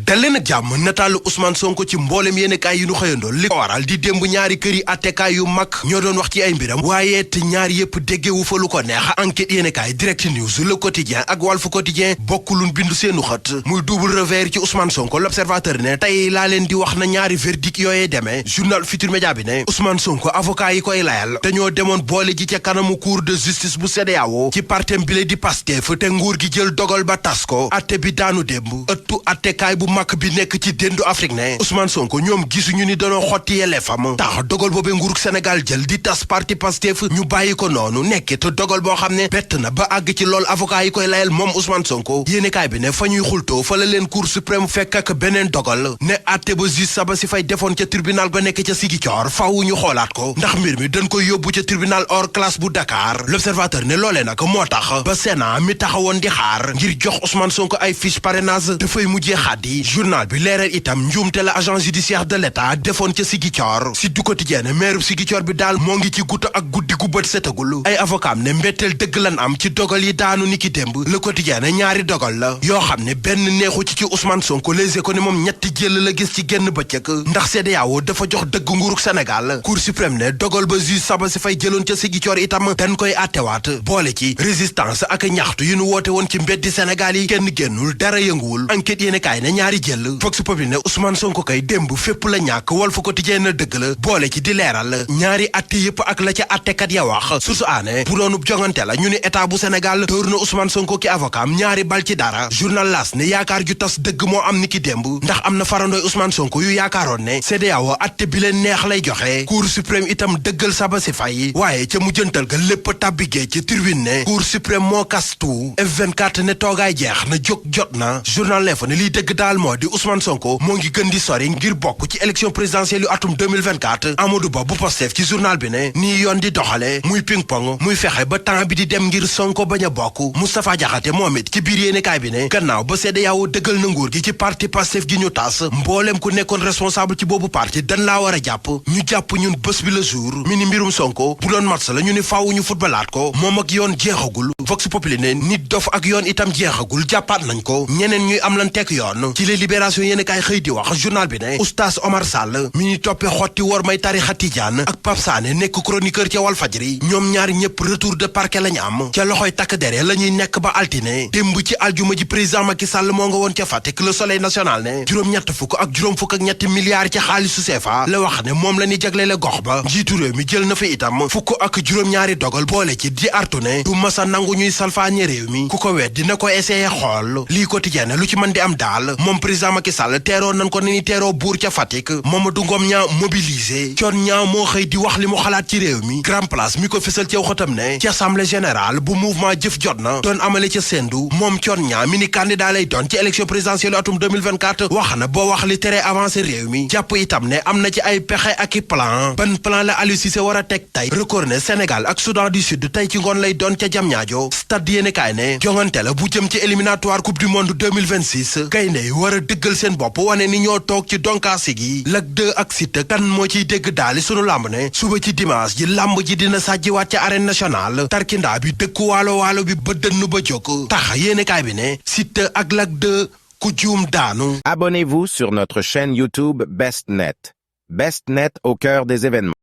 dalee nag jàmm nataalu Ousmane Sonko ci mboolem yéenekaay yi nu xëyandool li ko waral di démb ñaari kër yi attekaay yu mag ñoo doon wax ci ay mbiram waaye te ñaar yépp déggewu fa lu ko neex enquête yéenekaay Direct News Le Quotidien ak Walf Quotidien bokkulun bindu seenu xët muy double revers ci Ousmane Sonko L'Observateur ne tey laa leen di wax na ñaari verdict yooyee demee journal Futurs Médias bi ne Ousmane Sonko avocat yi koy layal dañoo demoon boole ji ca kanamu cour de justice bu CEDEAO ci partem bile di Pastef te nguur gi jël dogal ba tas ko atte bi daanu démb ëttu attekaay bu mag bi nekk ci déndu Afrique ne Ousmane Sonko ñoom gisuñu ni dañoo xotti yelleefam tax dogal boobee nguurug Sénégal jël di tas parti Pastef ñu bàyyi ko noonu nekk te dogal boo xam ne bett na ba àgg ci lool avocat yi koy layal moom Ousmane Sonko yéenekaay bi ne fa ñuy xultoo fa la leen cour suprême fekk ak beneen dogal ne atte ba juge Sabassy Faye defoon ca tribunal ba nekk ca Ziguinchor faaw ñu xoolaat ko ndax mbir mi dañ koy yóbbu ca tribunal hors classe bu Dakar L'Observateur ne loolee nag moo tax ba Sénat mi taxawoon di xaar ngir jox Ousmane Sonko ay fiche parrainage dafay mujjee xaddi journal bi leeral itam njuumte la agence judiciaire de l'État defoon ca Ziguinchor si du quotidien ne maire Ziguinchor bi daal moo ngi ci gutta ak guddi gu bët setagul ay avocat am ne mbetteel dëgg lan am ci dogal yi daanu ni ki démb Le Quotidien ne ñaari dogal la yoo xam ne benn neexu ci Ousmane Sonko Les Échos ne moom ñetti jël la gis ci genn bëccëg ndax CEDEAO dafa jox dëgg nguurug Sénégal Cour suprême ne dogal ba juge Sabassy Faye jëloon ca Ziguinchor itam dañ koy attewaat boole ci résistance ak ñaxtu yu nu woote woon ci mbeddi Sénégal yi kenn génnul dara yënguwul enquête yéene kaay ne ñaari jël Vox Populi ne Ousmane Sonko kay démb fépp la ñàkk Walf Quotidien na dëgg la boole ci di leeral ñaari atte yëpp ak la ca attekat ya wax source aané bu doonub jongante la ñu ne état bu Sénégal dóor na Ousmane Sonko ki avocat am ñaari bal ci dara journal L'As ne yaakaar ju tas dëgg moo am ni ki démb ndax am na farandooy Ousmane Sonko yu yaakaaroon ne CEDEAO atte bi leen neex lay joxe Cour suprême itam dëggal Sabassy Faye waaye ca mujjantal ga lépp tàbbigee ci tribune ne Cour suprême moo kastu F24 ne toogaay jeex na jóg jot na journal L'Info ne liy dëgg daal moo di Ousmane Sonko moo ngi gën di sori ngir bokk ci élection présidentielle yu atum 2024 Amadou Ba bu Pastef ci journal bi ne nii yoon di doxale muy ping pong muy fexe ba temps bi di dem ngir Sonko bañ a bokk Moustapha Diakhaté moom it ci biir yéenekaay bi ne gannaaw ba CEDEAO dëggal na nguur gi ci parti Pastef gi ñu tas mboolem ku nekkoon responsable ci boobu parti dañ laa war a jàpp ñu jàpp ñun bés bi le jour mi ni mbirum Sonko bu doon match la ñu ni faaw ñu footballaat ko moom ak yoon jeexagul Vox Populi ne nit dof ak yoon itam jeexagul jàppaat nañ ko ñeneen ñuy am lan tekk yoon ci les libération yéenekaay xëy di wax journal bi ne Oustaz Omar Sall mi ñu toppee xotti wor may tarixa Tijaan ak Pape Sané nekk chroniqueur ca Walfadjri ñoom ñaar ñëpp retour de parquet lañu am ca loxoy takk dere la ñuy nekk ba altine démb ci aljuma ji président Macky Sall moo nga woon ca Fatick Le Soleil national ne juróom-ñett fukk ak ñetti milliards ci xaalisu CFA la wax ne moom la ñuy jagleele gox ba njiitu réew mi jël na fa itam fukk ak juróom-ñaari dogal boole ci di artu ne du masa nangu ñuy salfaañe réew mi ku ko wet dina ko essayer xool lii quotidien lu ci mën di am daal moom président Macky Sall teeroo nañ ko ne ni teeroo buur ca Fatick Mamadou Ngom ñaa mobilisé coon ñaa moo xëy di wax li mu xalaat ci réew mi Grand Place mi ko fësal ci xatam ne ci assemblée générale bu mouvement jëf jot na doon amale ca Sendou moom coon ñaa mi ni candidat lay doon ci élection présidentielle atum 2024 wax na boo wax li tere avancé réew mi jàpp itam ne am na ci ay pexe ak i plan ban plan la Aliou Cissé war a teg tey record ne Sénégal ak Soudan du Sud tey ci ngoon lay doon ca Diamniadio stade yéene kaay ne jongante la bu jëm ci éliminatoire coupe du monde 2026 gaynde yi war a dëggal seen bopp wane ni ñoo toog ci donkaasi gi Lac 2 ak Siteu kan moo ciy dégg daali sunu làmb ne suba ci dimanche ji làmb ji dina sàjjiwaat ca arène nationale tarkindaa bi dëkku waalo bi ba dënn ba jóg tax yéene kaay bi ne Siteu ak Lac 2 ku juum daanu. Abonnez-vous sur notre chaîne YouTube BestNet. BestNet au cœur des événements.